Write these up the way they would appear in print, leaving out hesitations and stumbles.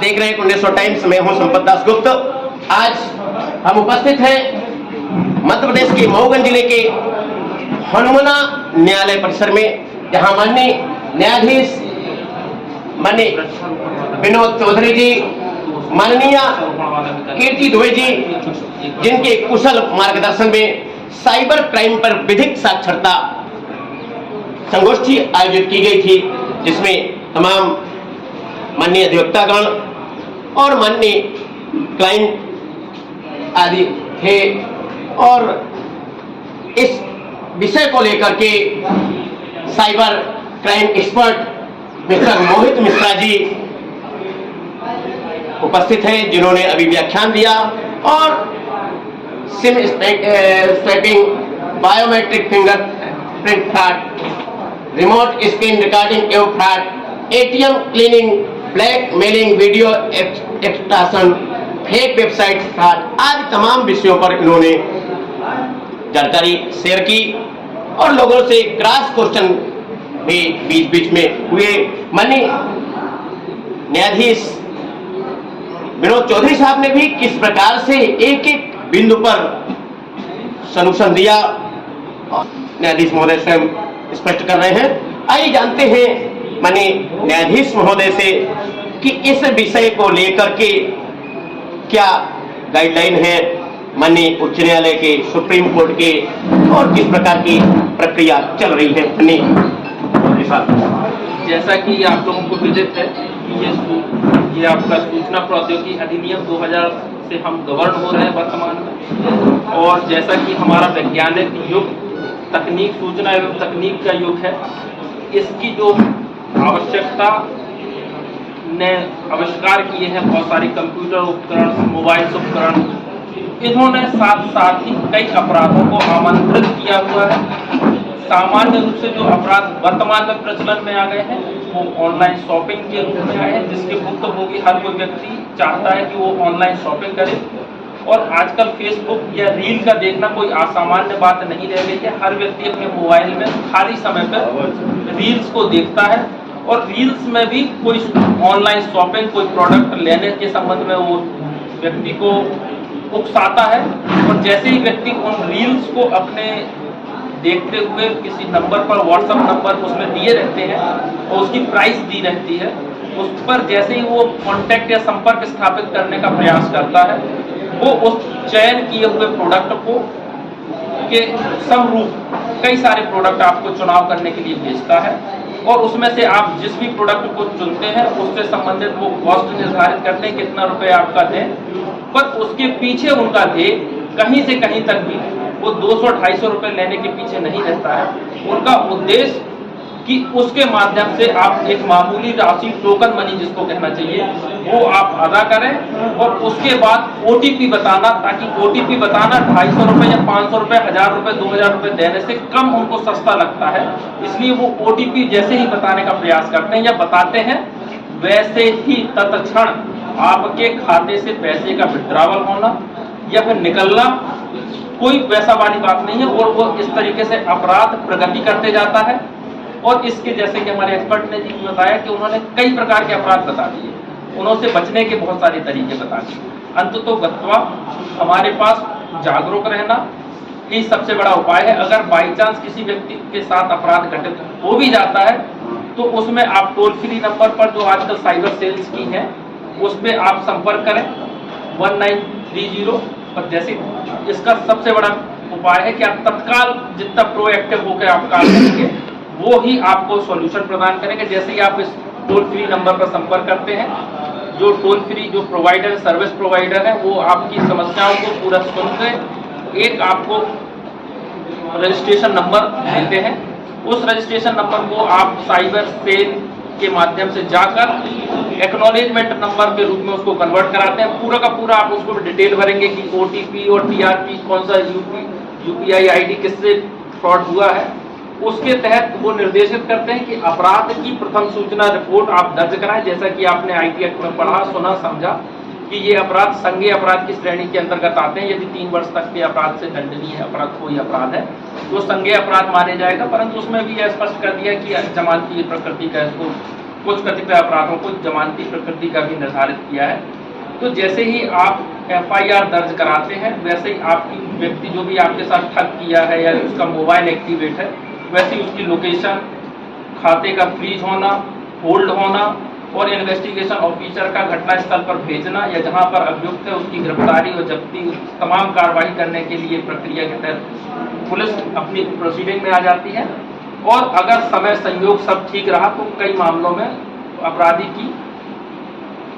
देख रहे हैं 1900 टाइम्स में हूं संपत दास गुप्त। आज हम उपस्थित हैं मध्य प्रदेश के मऊगंज जिले के हनुमना न्यायालय परिसर में, जहां माननीय न्यायाधीश माननीय विनोद चौधरी जी, माननीय कीर्ति दुबे जी, जिनके कुशल मार्गदर्शन में साइबर क्राइम पर विधिक साक्षरता संगोष्ठी आयोजित की गई थी, जिसमें तमाम माननीय अधिवक्तागण और माननीय क्लाइंट आदि थे। और इस विषय को लेकर के cyber crime expert mister Mohit Mishra ji उपस्थित हैं, जिन्होंने अभी व्याख्यान दिया। और SIM swapping, biometric fingerprint fraud, remote screen recording एवं fraud, ATM cleaning, blackmailing, video extortion, fake website fraud आदि तमाम विषयों पर इन्होंने जानकारी शेयर की और लोगों से क्रॉस क्वेश्चन भी बीच बीच में हुए। माननीय न्यायाधीश विनोद चौधरी साहब ने भी किस प्रकार से एक एक बिंदु पर सॉल्यूशन दिया, न्यायाधीश महोदय स्वयं स्पष्ट कर रहे हैं। आइए जानते हैं माननीय न्यायाधीश महोदय से कि इस विषय को लेकर के क्या गाइडलाइन है माननीय उच्च न्यायालय के, सुप्रीम कोर्ट के, और किस प्रकार की प्रक्रिया चल रही है। जैसा कि आप लोगों को विदित है कि ये आपका सूचना प्रौद्योगिकी अधिनियम 2000 से हम गवर्न हो रहे हैं वर्तमान में, और जैसा कि हमारा वैज्ञानिक युग, तकनीक, सूचना एवं तकनीक का युग है, इसकी जो आवश्यकता ने आविष्कार किए हैं बहुत सारे कंप्यूटर उपकरण, मोबाइल उपकरण, इन्होंने साथ साथ ही कई अपराधों को आमंत्रित किया हुआ है। सामान्य रूप से जो अपराध वर्तमान में प्रचलन में आ गए हैं वो ऑनलाइन शॉपिंग के रूप में आए हैं, जिसके भुक्तभोगी हर कोई व्यक्ति चाहता है कि वो ऑनलाइन शॉपिंग करे। और आजकल फेसबुक या रील का देखना कोई असामान्य बात नहीं रह गई है। हर व्यक्ति अपने मोबाइल में खाली समय पर रील्स को देखता है, और रील्स में भी कोई ऑनलाइन शॉपिंग, कोई प्रोडक्ट लेने के संबंध में वो व्यक्ति को उकसाता है। और जैसे ही व्यक्ति उन रील्स को अपने देखते हुए किसी नंबर पर, व्हाट्सएप नंबर उसमें दिए रहते हैं और उसकी प्राइस दी रहती है, उस पर जैसे ही वो कांटेक्ट या संपर्क स्थापित करने का प्रयास करता है, वो उस चयन किए हुए प्रोडक्ट को के समरूप कई सारे प्रोडक्ट आपको चुनाव करने के लिए भेजता है। और उसमें से आप जिस भी प्रोडक्ट को चुनते हैं उससे संबंधित वो कॉस्ट निर्धारित करते हैं कितना रुपए आपका दें, पर उसके पीछे उनका ध्येय कहीं से कहीं तक भी वो 200-250 रुपए लेने के पीछे नहीं रहता है। उनका उद्देश्य कि उसके माध्यम से आप एक मामूली राशि, टोकन मनी जिसको कहना चाहिए, वो आप अदा करें और उसके बाद ओटीपी बताना, ताकि ओटीपी बताना 250 रुपए या 500 रुपए, 1000 रुपए, 2000 रुपए देने से कम उनको सस्ता लगता है। इसलिए वो ओटीपी जैसे ही बताने का प्रयास करते हैं या बताते हैं, वैसे ही तत्क्षण आपके खाते से पैसे का विड्रॉवल होना या फिर निकलना, कोई वैसा वाली बात नहीं है। और वो इस तरीके से अपराध प्रगति करते जाता है। और इसके जैसे कि हमारे एक्सपर्ट ने जी बताया कि उन्होंने कई प्रकार के अपराध बता दिए, उन्होंने बचने के बहुत सारे तरीके बता दिए। अंततोगत्वा हमारे पास जागरूक रहना ही सबसे बड़ा उपाय है। अगर बाई चांस किसी व्यक्ति के साथ अपराध घटित हो भी जाता है तो उसमें आप टोल फ्री नंबर पर जो आजकल साइबर सेल्स की है उस पर आप संपर्क करें 1930। और जैसे इसका सबसे बड़ा उपाय है कि आप तत्काल जितना प्रोएक्टिव होकर आप काम करेंगे वो ही आपको सॉल्यूशन प्रदान करेंगे। जैसे ही आप इस टोल फ्री नंबर पर संपर्क करते हैं, जो टोल फ्री जो प्रोवाइडर, सर्विस प्रोवाइडर है, वो आपकी समस्याओं को पूरा सुनकर एक आपको रजिस्ट्रेशन नंबर देते हैं। उस रजिस्ट्रेशन नंबर को आप साइबर सेल के माध्यम से जाकर एक्नॉलेजमेंट नंबर के रूप में उसको कन्वर्ट कराते हैं। पूरा का पूरा आप उसको डिटेल भरेंगे कि ओटीपी और टीआरपी कौन सा यूपीआई आईडी किससे फ्रॉड हुआ है। उसके तहत वो निर्देशित करते हैं कि अपराध की प्रथम सूचना रिपोर्ट आप दर्ज कराएं। जैसा कि आपने आईटी एक्ट में पढ़ा, सुना, समझा कि ये अपराध संज्ञेय अपराध की श्रेणी के अंतर्गत आते हैं। यदि 3 वर्ष तक के अपराध से दंडनीय अपराध कोई अपराध है तो संज्ञेय अपराध माने जाएगा। परंतु उसमें भी यह स्पष्ट कर दिया कि जमानती प्रकृति का इसको कुछ कतिपय अपराधों को जमानती प्रकृति का भी निर्धारित किया है। तो जैसे ही आप FIR दर्ज कराते हैं, वैसे ही आपकी व्यक्ति जो भी आपके साथ ठग किया है या उसका मोबाइल एक्टिवेट है, वैसे ही उसकी लोकेशन, खाते का फ्रीज होना, होल्ड होना और इन्वेस्टिगेशन ऑफिसर का घटनास्थल पर भेजना या जहां पर अभियुक्त है उसकी गिरफ्तारी और जब्ती तमाम कार्रवाई करने के लिए प्रक्रिया के तहत पुलिस अपनी प्रोसीडिंग में आ जाती है। और अगर समय संयोग सब ठीक रहा तो कई मामलों में अपराधी की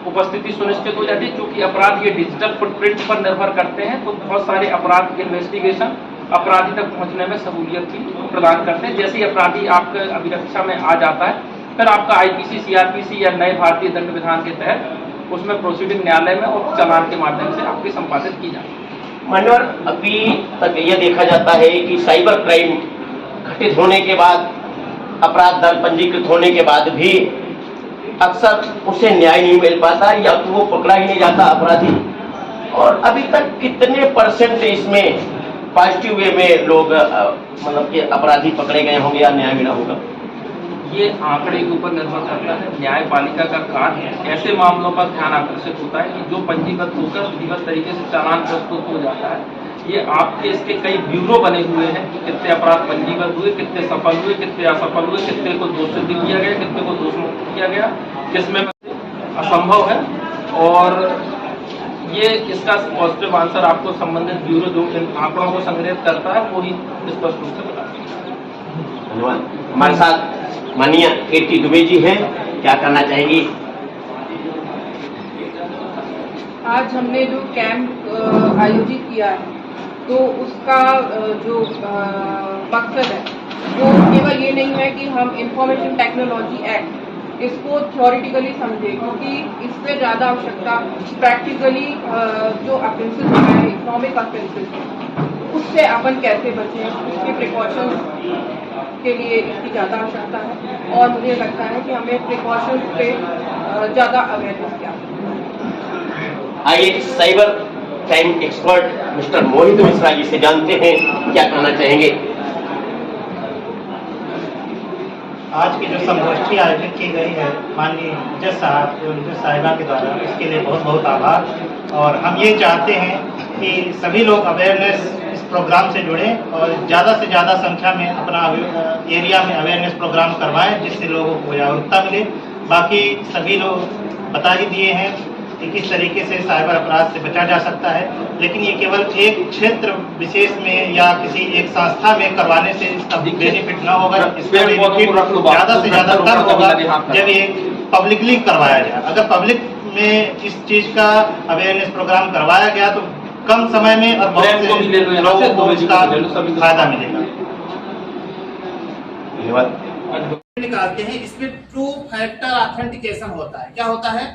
उपस्थिति सुनिश्चित हो जाती है। क्योंकि अपराध ये डिजिटल फुटप्रिंट पर निर्भर करते हैं, तो बहुत सारे अपराध की इन्वेस्टिगेशन अपराधी तक पहुंचने में सहूलियत भी प्रदान करते हैं। जैसे ही अपराधी आपके अभिरक्षा में आ जाता है, फिर आपका IPC, CRPC या नए भारतीय दंड विधान के तहत उसमें प्रोसीडिंग न्यायालय में और चालान के माध्यम से आपकी संपादित की जाती है। मान्यवर, अभी तक यह देखा जाता है कि साइबर क्राइम घटित होने के बाद, अपराध दर पंजीकृत होने के बाद भी अक्सर उसे न्याय नहीं मिल पाता या तो वो पकड़ा ही नहीं जाता अपराधी। और अभी तक कितने % इसमें पॉजिटिव वे में लोग मतलब कि अपराधी पकड़े गए होंगे या न्याय मिला होगा? ये आंकड़े के ऊपर निर्भर करता है। न्यायपालिका का कार्य ऐसे मामलों पर ध्यान आकर्षित होता है कि जो पंजीबद्ध होकर विधिवत तरीके से चालान प्रस्तुत हो जाता है। ये आपके इसके कई ब्यूरो बने हुए हैं कि कितने अपराध पंजीबद्ध हुए, कितने सफल हुए, कितने असफल हुए, कितने को दोषित किया गया, कितने को दोषमुक्त किया गया, किसमें असंभव है। और ये इसका पॉजिटिव आंसर आपको संबंधित ब्यूरो जो इन आंकड़ों को संग्रहित करता है वो ही स्पष्ट रूप से बताता है। धन्यवाद। हमारे साथ माननीय KT दुबे जी हैं, क्या करना चाहेंगी? आज हमने जो कैंप आयोजित किया है, तो उसका जो मकसद है वो केवल ये नहीं है कि हम इंफॉर्मेशन टेक्नोलॉजी एक्ट इसको थ्योरेटिकली समझें, क्योंकि इससे ज़्यादा आवश्यकता प्रैक्टिकली जो ऑफेंसेस है, इकोनॉमिक ऑफेंसेस, उससे अपन कैसे बचें, उसके प्रिकॉशंस के लिए इसकी ज़्यादा आवश्यकता है। और मुझे लगता है कि हमें प्रिकॉशंस पे ज़्यादा अवेयरनेस क्या। आइए cyber crime expert mister Mohit Mishra जी से जानते हैं, क्या कहना चाहेंगे? आज की जो संगोष्ठी आयोजित की गई है माननीय जज साहब एवं जज साहिबा के द्वारा, इसके लिए बहुत बहुत आभार। और हम ये चाहते हैं कि सभी लोग अवेयरनेस इस प्रोग्राम से जुड़ें और ज़्यादा से ज़्यादा संख्या में अपना एरिया में अवेयरनेस प्रोग्राम करवाएं, जिससे लोगों को जागरूकता मिले। बाकी सभी लोग बता ही दिए हैं कि किस तरीके से साइबर अपराध से बचा जा सकता है, लेकिन ये केवल एक क्षेत्र विशेष में या किसी एक संस्था में करवाने से इसका बेनिफिट न होगा। इसका बेनिफिट ज़्यादा से ज़्यादा तब होगा जब ये पब्लिकली करवाया जाए। अगर पब्लिक में इस चीज़ का अवेयरनेस प्रोग्राम करवाया गया तो कम समय में और बहुत से लोगों को इसका फायदा मिलेगा। धन्यवाद। निकालते हैं, इसमें टू फैक्टर ऑथेंटिकेशन होता है। क्या होता है?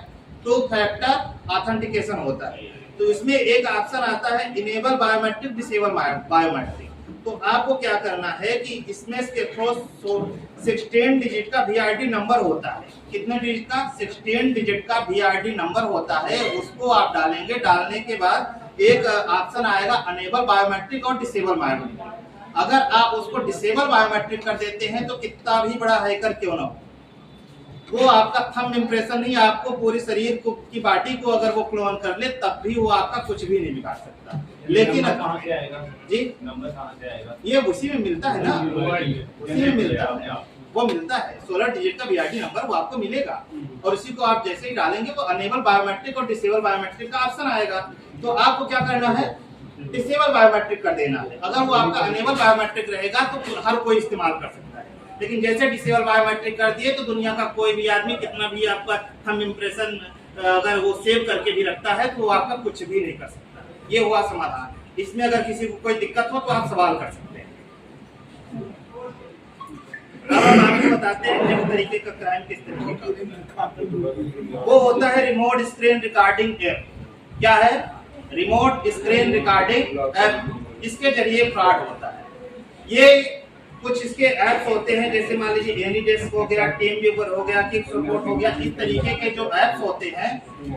टू फैक्टर ऑथेंटिकेशन होता है। तो इसमें एक ऑप्शन आता है इनेबल बायोमेट्रिक, डिसेबल बायोमेट्रिक। तो आपको क्या करना है कि इसमें के थ्रू 16 डिजिट का VRD नंबर होता है। कितने डिजिट का? 16 डिजिट का VRD नंबर होता है। उसको आप डालेंगे। डालने के बाद एक ऑप्शन आएगा अनेबल बायोमेट्रिक और डिसेबल बायोमेट्रिक। अगर आप उसको डिसेबल बायोमेट्रिक कर देते हैं तो कितना भी बड़ा हैकर क्यों ना हो, वो आपका थंब इम्प्रेशन ही आपको पूरी शरीर को की बॉडी को अगर वो क्लोन कर ले तब भी वो आपका कुछ भी नहीं बिगाड़ सकता। लेकिन कहां से आएगा जी? नंबर कहां से आएगा? ये उसी में मिलता है ना, उसी में मिलता है, वो मिलता है 16 डिजिट का VRD नंबर, वो आपको मिलेगा। और इसी को आप जैसे ही डालेंगे वो अनेबल बायोमेट्रिक और डिसेबल बायोमेट्रिक का ऑप्शन आएगा। तो आपको क्या करना है? डिसेबल बायोमेट्रिक कर देना है। अगर वो आपका अनेबल बायोमेट्रिक रहेगा तो हर कोई इस्तेमाल कर सकता है। लेकिन जैसे डिसेबल बायोमेट्रिक कर दिए तो दुनिया का कोई भी आदमी कितना भी आपका थंब इम्प्रेशन अगर वो सेव करके भी रखता है तो वो आपका कुछ भी नहीं कर सकता। ये हुआ समाधान। इसमें अगर किसी को कोई दिक्कत हो तो आप सवाल कर सकते हैं। अब हम आपको बताते हैं एक तरीके का क्राइम किस तरीके का वो होता है रिमोट स्क्रीन रिकॉर्डिंग ऐप। क्या है? Remote screen recording app. इसके जरिए फ्रॉड होता है। ये कुछ इसके ऐप्स होते हैं, जैसे मान लीजिए एनीडेस्क हो गया, टीम व्यूवर हो गया, किक सपोर्ट हो गया, इस तरीके के जो ऐप्स होते हैं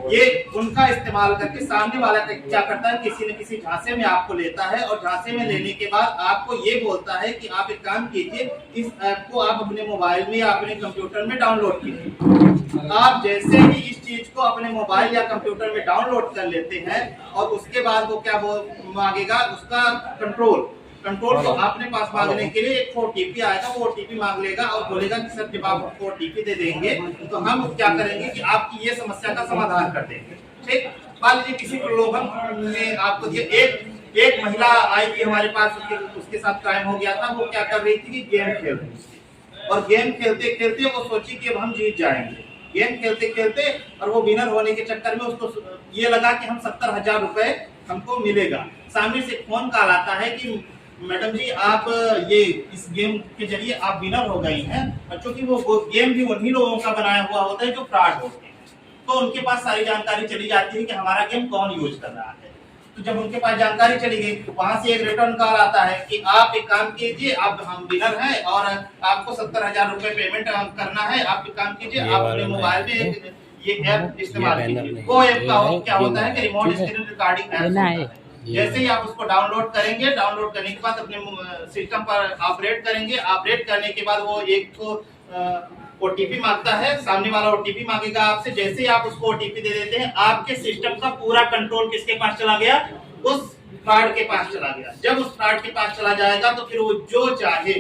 ये उनका इस्तेमाल करके सामने वाला क्या करता है, किसी न किसी झांसे में आपको लेता है और झांसे में लेने के बाद आपको ये बोलता है कि आप एक काम कीजिए, इस ऐप को आप अपने मोबाइल में या अपने कंप्यूटर में डाउनलोड कीजिए। आप जैसे ही इस चीज को अपने मोबाइल या कंप्यूटर में डाउनलोड कर लेते हैं और उसके बाद वो क्या मांगेगा, उसका कंट्रोल को अपने पास मांगने के लिए एक ओटीपी आएगा, वो ओटीपी मांग लेगा और बोलेगा कि सर जब आप ओटीपी दे देंगे तो हम क्या करेंगे कि आपकी ये समस्या का समाधान कर देंगे। ठीक, मान लीजिए किसी प्रलोभन में आपको दिया, एक महिला आई थी हमारे पास, उसके साथ क्राइम हो गया था। वो क्या कर रही थी कि गेम खेल रही थी और गेम खेलते खेलते वो सोची कि अब हम जीत जाएंगे। गेम खेलते खेलते और वो विनर होने के चक्कर में उसको ये लगा कि हम 70,000 रुपए हमको मिलेगा। सामने से फोन कॉल आता है कि मैडम जी आप ये इस गेम के जरिए आप विनर हो गई हैं, और चूंकि वो गेम भी उन्हीं लोगों का बनाया हुआ होता है जो फ्रॉड होते हैं, तो उनके पास सारी जानकारी चली जाती है कि हमारा गेम कौन यूज कर रहा है। तो जब उनके पास जानकारी चली गई तो वहां से एक रिटर्न कॉल आता है कि आप एक काम कीजिए, आप हम विनर हैं और आपको 70,000 रुपए पेमेंट करना है। आप एक काम कीजिए, आप अपने मोबाइल में ये ऐप इस्तेमाल कीजिए। वो ऐप का क्या होता है कि रिमोट स्क्रीन रिकॉर्डिंग ऐप होता है। जैसे ही आप उसको डाउनलोड करेंगे, डाउनलोड करने के बाद अपने सिस्टम पर ऑपरेट करेंगे। ऑपरेट करने के बाद वो एक तो ओटीपी मांगता है, सामने वाला ओटीपी मांगेगा आपसे। जैसे ही आप उसको ओटीपी दे देते हैं, आपके सिस्टम का पूरा कंट्रोल किसके पास चला गया, उस फ्रॉड के पास चला गया। जब उस फ्रॉड के पास चला जाएगा तो फिर वो जो चाहे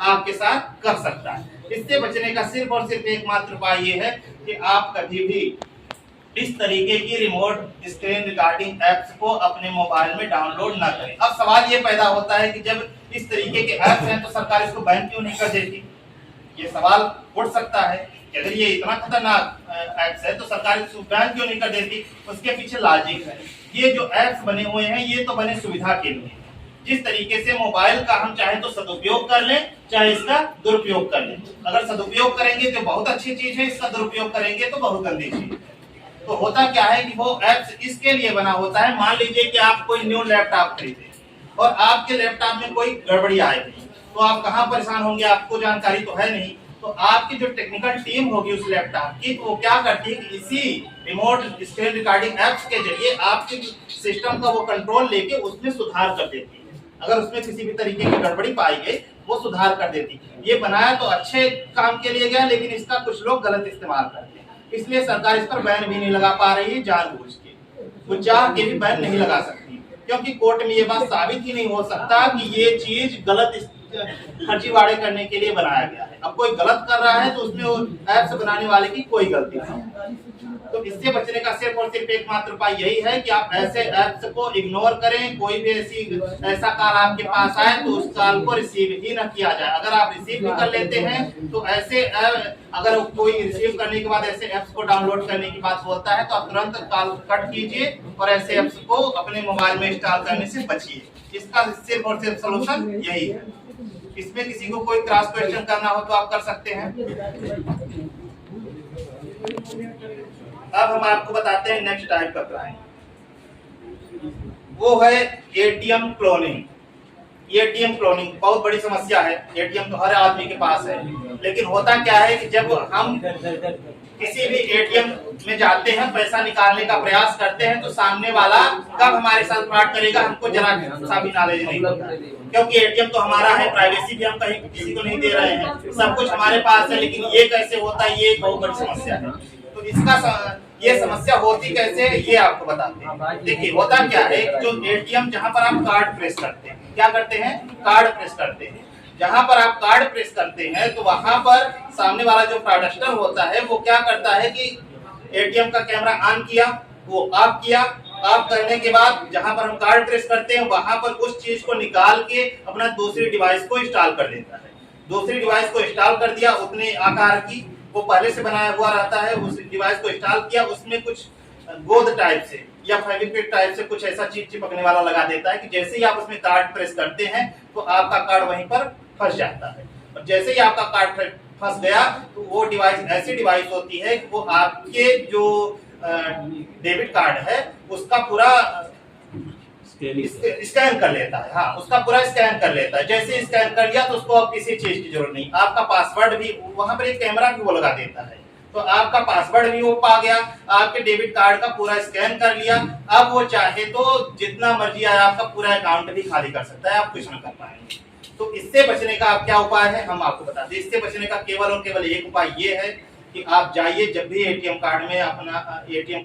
आपके साथ कर सकता है। इससे बचने का सिर्फ और सिर्फ एकमात्र उपाय ये है कि आप कभी भी इस तरीके की रिमोट स्क्रीन रिकॉर्डिंग एप्स को अपने मोबाइल में डाउनलोड ना करें। अब सवाल ये पैदा होता है कि जब इस तरीके के एप्स हैं तो सरकार इसको बैन क्यों नहीं कर देती। ये सवाल उठ सकता है कि अगर ये इतना खतरनाक एप्स है तो सरकार इसको बैन क्यों नहीं कर देती। उसके पीछे लॉजिक है, ये जो एप्स बने हुए हैं ये तो बने सुविधा के लिए। जिस तरीके से मोबाइल का हम चाहे तो सदुपयोग कर लें, चाहे इसका दुरुपयोग कर लें। अगर सदुपयोग करेंगे तो बहुत अच्छी चीज है, इसका दुरुपयोग करेंगे तो बहुत गंदी चीज है। तो होता क्या है कि वो एप्स इसके लिए बना होता है, मान लीजिए कि आप कोई न्यू लैपटॉप खरीदे और आपके लैपटॉप में कोई गड़बड़ी आएगी तो आप कहाँ परेशान होंगे, आपको जानकारी तो है नहीं। तो आपकी जो टेक्निकल टीम होगी उस लैपटॉप की, तो वो क्या करती है कि इसी रिमोट स्क्रीन रिकॉर्डिंग एप्स के जरिए आपके सिस्टम का वो कंट्रोल लेके उसमें सुधार कर देती है। अगर उसमें किसी भी तरीके की गड़बड़ी पाई गई वो सुधार कर देती है। ये बनाया तो अच्छे काम के लिए गया, लेकिन इसका कुछ लोग गलत इस्तेमाल करते हैं। इसलिए सरकार इस पर बैन भी नहीं लगा पा रही है जानबूझ के। वो चाह के भी बैन नहीं लगा सकती, क्योंकि कोर्ट में ये बात साबित ही नहीं हो सकता कि ये चीज गलत फर्जीवाड़े करने के लिए बनाया गया है। अब कोई गलत कर रहा है तो उसमें वो ऐप्स बनाने वाले की कोई गलती नहीं। तो इससे बचने का सिर्फ और सिर्फ एकमात्र उपाय यही है कि आप ऐसे ऐप्स को इग्नोर करें। कोई भी ऐसा कॉल आपके पास आए तो उस कॉल को रिसीव ही न किया जाए। अगर आप रिसीव भी कर लेते हैं तो ऐसे अगर कोई रिसीव करने के बाद ऐसे ऐप्स को डाउनलोड करने की बात बोलता है तो आप तुरंत कॉल कट कीजिए और ऐसे ऐप्स को अपने मोबाइल में इंस्टॉल करने से बचिए। इसका सिर्फ और सिर्फ सोल्यूशन यही है। इसमें किसी को कोई क्रॉस क्वेश्चन करना हो तो आप कर सकते हैं। अब हम आपको बताते हैं नेक्स्ट टाइप का क्राइम, वो है एटीएम क्लोनिंग। एटीएम क्लोनिंग बहुत बड़ी समस्या है। एटीएम तो हर आदमी के पास है, लेकिन होता क्या है कि जब हम किसी भी एटीएम में जाते हैं, पैसा निकालने का प्रयास करते हैं, तो सामने वाला कब हमारे साथ फ्रॉड करेगा हमको जरा सा भी नॉलेज नहीं होता है। क्योंकि एटीएम तो हमारा है, प्राइवेसी भी हम कहीं किसी को नहीं दे रहे हैं, सब कुछ हमारे पास है, लेकिन ये कैसे होता है ये बहुत बड़ी समस्या है। तो इसका ये समस्या होती कैसे है ये आपको बताते हैं। देखिए होता क्या है, जो एटीएम जहाँ पर आप कार्ड प्रेस करते हैं, क्या करते हैं, कार्ड प्रेस करते हैं। जहाँ पर आप कार्ड प्रेस करते हैं तो वहां पर सामने वाला जो फ्रॉडस्टर होता है वो क्या करता है कि एटीएम का कैमरा ऑन किया, वो ऑफ किया, ऑफ करने के बाद जहां पर हम कार्ड प्रेस करते हैं वहां पर उस चीज को निकाल के अपना दूसरी डिवाइस को इंस्टॉल कर देता है। दूसरी डिवाइस को इंस्टॉल कर दिया, उतने आकार की वो पहले से बनाया हुआ रहता है, उस डिवाइस को इंस्टॉल किया, उसमें कुछ गोंद टाइप से या फेविक्विक टाइप से कुछ ऐसा चीज चिपकने वाला लगा देता है कि जैसे ही आप उसमें कार्ड प्रेस करते हैं तो आपका कार्ड वहीं पर फंस जाता है। और जैसे ही आपका कार्ड फंस गया तो वो डिवाइस ऐसी डिवाइस होती है कि वो आपके जो डेबिट कार्ड है उसका पूरा स्कैन कर लेता है, हाँ उसका पूरा स्कैन कर लेता है। जैसे स्कैन कर लिया तो उसको अब किसी चीज की जरूरत नहीं, आपका पासवर्ड भी वहां पर एक कैमरा भी वो लगा देता है, तो आपका पासवर्ड भी वो पा गया, आपके डेबिट कार्ड का पूरा स्कैन कर लिया। अब वो चाहे तो जितना मर्जी आए आपका पूरा अकाउंट भी खाली कर सकता है, आप कुछ ना कर पाएंगे। तो इससे बचने का आप क्या उपाय है हम आपको बता दें। इससे बचने का केवल और केवल एक उपाय ये है कि आप जाइए, जब भी एटीएम कार्ड में अपना एटीएम